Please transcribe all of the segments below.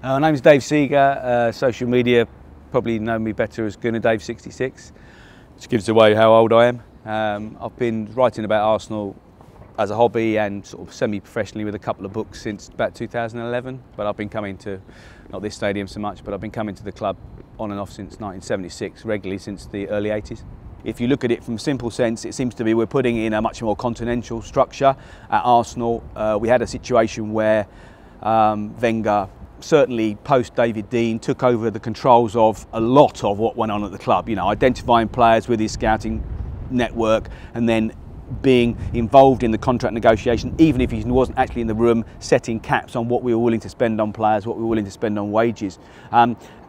My name's Dave Seager. Social media probably know me better as Gunner Dave 66, which gives away how old I am. I've been writing about Arsenal as a hobby and sort of semi-professionally with a couple of books since about 2011, but I've been coming to, not this stadium so much, but I've been coming to the club on and off since 1976, regularly since the early 80s. If you look at it from a simple sense, it seems to be we're putting in a much more continental structure at Arsenal. We had a situation where Wenger, certainly post David Dein, took over the controls of a lot of what went on at the club, you know, identifying players with his scouting network and then being involved in the contract negotiation, even if he wasn't actually in the room, setting caps on what we were willing to spend on players, what we were willing to spend on wages.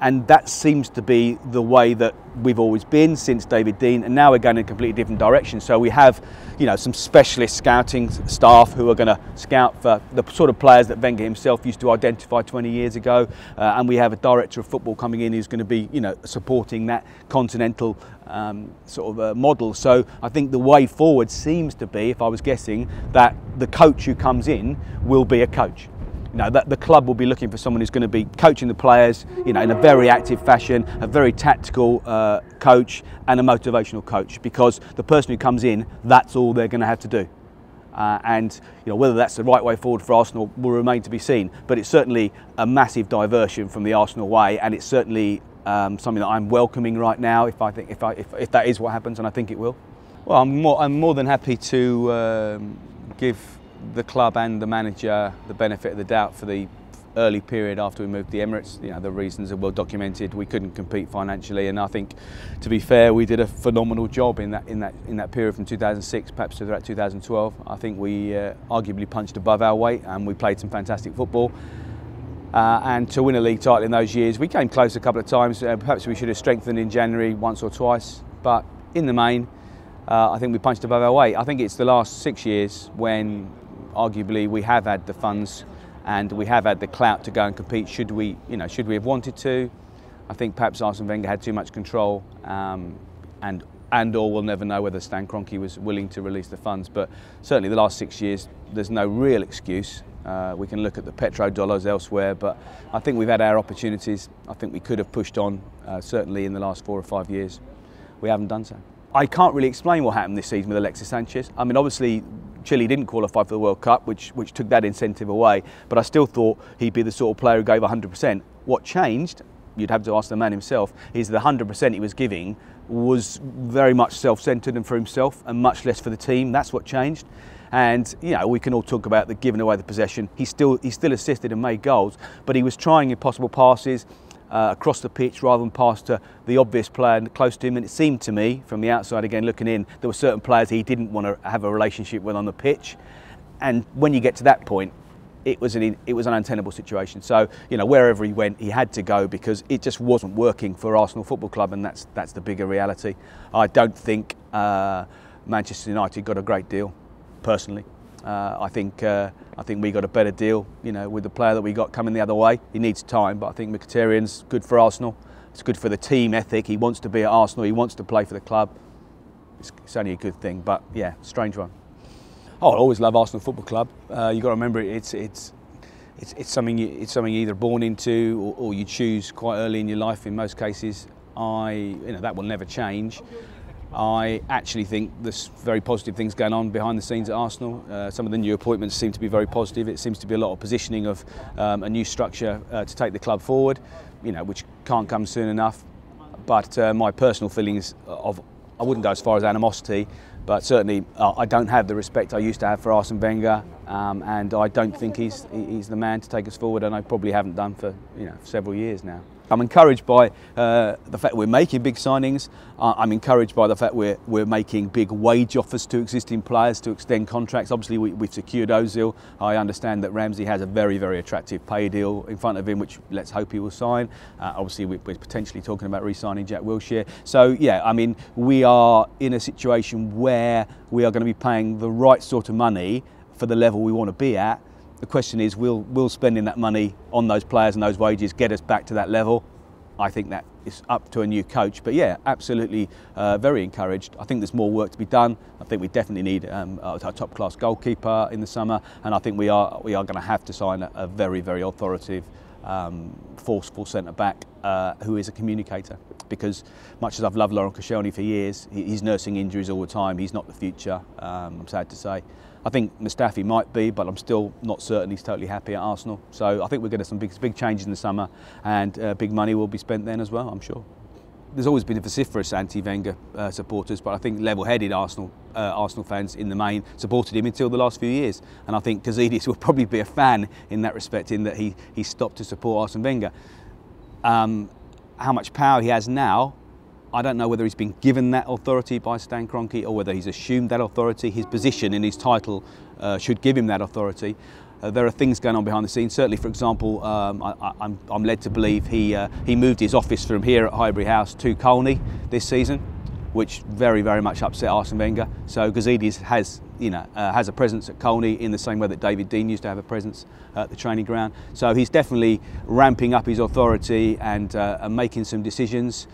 And that seems to be the way that we've always been since David Dein, and now we're going in a completely different direction. So we have, you know, some specialist scouting staff who are going to scout for the sort of players that Wenger himself used to identify 20 years ago, and we have a director of football coming in who's going to be, you know, supporting that continental model. So I think the way forward seems to be, if I was guessing, that the coach who comes in will be a coach. You know, that the club will be looking for someone who's going to be coaching the players, you know, in a very active fashion, a very tactical coach and a motivational coach, because the person who comes in, that's all they're going to have to do. And you know, whether that's the right way forward for Arsenal will remain to be seen. But it's certainly a massive diversion from the Arsenal way, and it's certainly something that I'm welcoming right now. If that is what happens, and I think it will. Well, I'm more than happy to give the club and the manager the benefit of the doubt for the early period after we moved to the Emirates. You know, the reasons are well documented. We couldn't compete financially, and I think, to be fair, we did a phenomenal job in that period from 2006 perhaps to about 2012. I think we arguably punched above our weight, and we played some fantastic football. And to win a league title in those years, we came close a couple of times. Perhaps we should have strengthened in January once or twice, but in the main, I think we punched above our weight. I think it's the last 6 years when arguably we have had the funds and we have had the clout to go and compete. Should we have wanted to? I think perhaps Arsene Wenger had too much control, and/or we'll never know whether Stan Kroenke was willing to release the funds. But certainly the last 6 years, there's no real excuse. We can look at the petrodollars elsewhere, but I think we've had our opportunities. I think we could have pushed on, certainly in the last 4 or 5 years. We haven't done so. I can't really explain what happened this season with Alexis Sanchez. I mean, obviously, Chile didn't qualify for the World Cup, which took that incentive away, but I still thought he'd be the sort of player who gave 100%. What changed, you'd have to ask the man himself, is the 100% he was giving was very much self-centred and for himself and much less for the team. That's what changed. And you know, we can all talk about the giving away the possession. He still assisted and made goals, but he was trying impossible passes across the pitch rather than pass to the obvious player close to him. And it seemed to me, from the outside again looking in, there were certain players he didn't want to have a relationship with on the pitch. And when you get to that point, it was an untenable situation. So you know, wherever he went, he had to go because it just wasn't working for Arsenal Football Club, and that's the bigger reality. I don't think Manchester United got a great deal, personally. I think we got a better deal, you know, with the player that we got coming the other way. He needs time, but I think Mkhitaryan's good for Arsenal. It's good for the team ethic. He wants to be at Arsenal. He wants to play for the club. It's only a good thing, but yeah, strange one. Oh, I always love Arsenal Football Club. You got to remember, it's something you're either born into or you choose quite early in your life. In most cases, that will never change. I actually think there's very positive things going on behind the scenes at Arsenal. Some of the new appointments seem to be very positive. It seems to be a lot of positioning of a new structure to take the club forward, you know, which can't come soon enough. But my personal feelings I wouldn't go as far as animosity, but certainly I don't have the respect I used to have for Arsene Wenger, and I don't think he's the man to take us forward, and I probably haven't done for several years now. I'm encouraged by the fact we're making big signings. I'm encouraged by the fact we're making big wage offers to existing players to extend contracts. Obviously, we've secured Ozil. I understand that Ramsey has a very, very attractive pay deal in front of him, which let's hope he will sign. Obviously, we're potentially talking about re-signing Jack Wilshere. So, yeah, I mean, we are in a situation where we are going to be paying the right sort of money for the level we want to be at. The question is, will spending that money on those players and those wages get us back to that level? I think that is up to a new coach. But yeah, absolutely very encouraged. I think there's more work to be done. I think we definitely need a top-class goalkeeper in the summer, and I think we are going to have to sign a very, very authoritative forceful centre-back who is a communicator. Because much as I've loved Laurent Koscielny for years, he's nursing injuries all the time. He's not the future, I'm sad to say. I think Mustafi might be, but I'm still not certain he's totally happy at Arsenal. So I think we're going to some big changes in the summer, and big money will be spent then as well, I'm sure. There's always been a vociferous anti-Wenger supporters, but I think level-headed Arsenal fans in the main supported him until the last few years. And I think Gazidis will probably be a fan in that respect, in that he stopped to support Arsene Wenger. How much power he has now, I don't know whether he's been given that authority by Stan Kroenke or whether he's assumed that authority. His position in his title should give him that authority. There are things going on behind the scenes. Certainly, for example, I'm led to believe he moved his office from here at Highbury House to Colney this season, which very much upset Arsene Wenger. So Gazidis has a presence at Colney in the same way that David Dein used to have a presence at the training ground. So he's definitely ramping up his authority and making some decisions.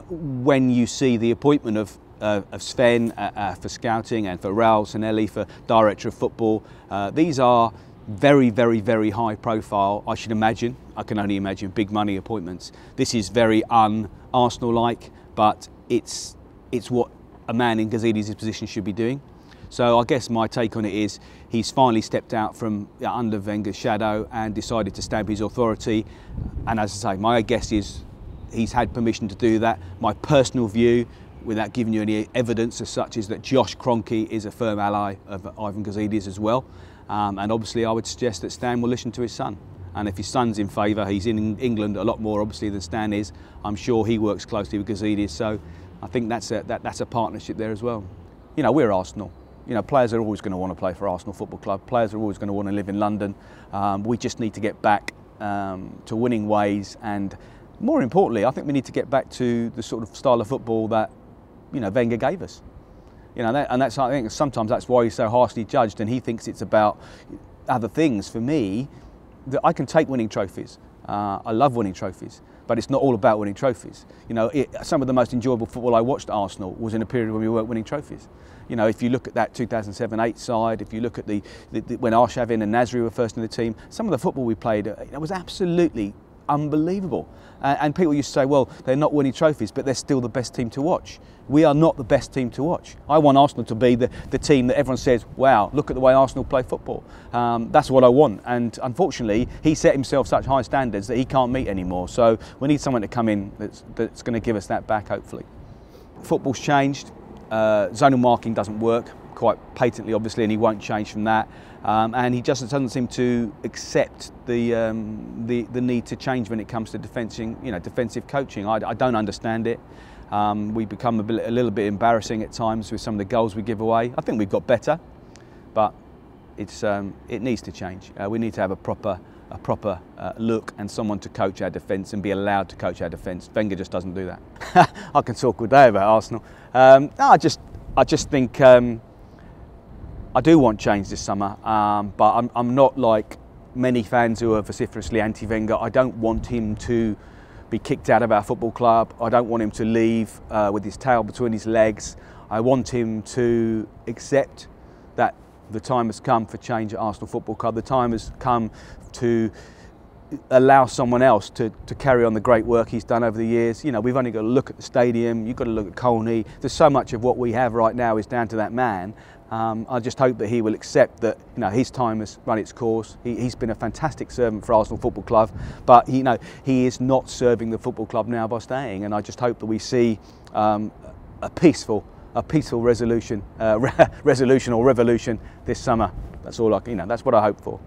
When you see the appointment of Sven for scouting and for Raul Sanelli for director of football, these are very high profile, I should imagine. I can only imagine big money appointments. This is very un-Arsenal like, but it's what a man in Gazidis' position should be doing. So I guess my take on it is he's finally stepped out from under Wenger's shadow and decided to stamp his authority. And as I say, my guess is he's had permission to do that. My personal view, without giving you any evidence as such, is that Josh Kroenke is a firm ally of Ivan Gazidis as well. And obviously I would suggest that Stan will listen to his son. And if his son's in favour, he's in England a lot more obviously than Stan is. I'm sure he works closely with Gazidis, so I think that's a partnership there as well. We're Arsenal. Players are always going to want to play for Arsenal Football Club. Players are always going to want to live in London. We just need to get back to winning ways, and more importantly, I think we need to get back to the sort of style of football that Wenger gave us. And that's, I think sometimes that's why he's so harshly judged, and he thinks it's about other things. For me, that I can take winning trophies. I love winning trophies, but it's not all about winning trophies. Some of the most enjoyable football I watched at Arsenal was in a period when we weren't winning trophies. If you look at that 2007-8 side, if you look at when Arshavin and Nasri were first in the team, some of the football we played, it was absolutely unbelievable. And people used to say, well, they're not winning trophies, but they're still the best team to watch. We are not the best team to watch. I want Arsenal to be the team that everyone says, wow, look at the way Arsenal play football. That's what I want. And unfortunately, he set himself such high standards that he can't meet anymore. So we need someone to come in that's going to give us that back, hopefully. Football's changed. Zonal marking doesn't work, quite patently, obviously, and he won't change from that. And he just doesn't seem to accept the need to change when it comes to defensive coaching. I don't understand it. We become a little bit embarrassing at times with some of the goals we give away. I think we've got better, but it needs to change. We need to have a proper look and someone to coach our defence and be allowed to coach our defence. Wenger just doesn't do that. I can talk all day about Arsenal. I just think I do want change this summer, but I'm not like many fans who are vociferously anti-Wenger. I don't want him to be kicked out of our football club. I don't want him to leave with his tail between his legs. I want him to accept that the time has come for change at Arsenal Football Club. The time has come to allow someone else to carry on the great work he's done over the years. We've only got to look at the stadium, you've got to look at Colney. There's so much of what we have right now is down to that man. I just hope that he will accept that his time has run its course. He's been a fantastic servant for Arsenal Football Club, but he is not serving the football club now by staying. And I just hope that we see a peaceful resolution or revolution this summer. That's all that's what I hope for.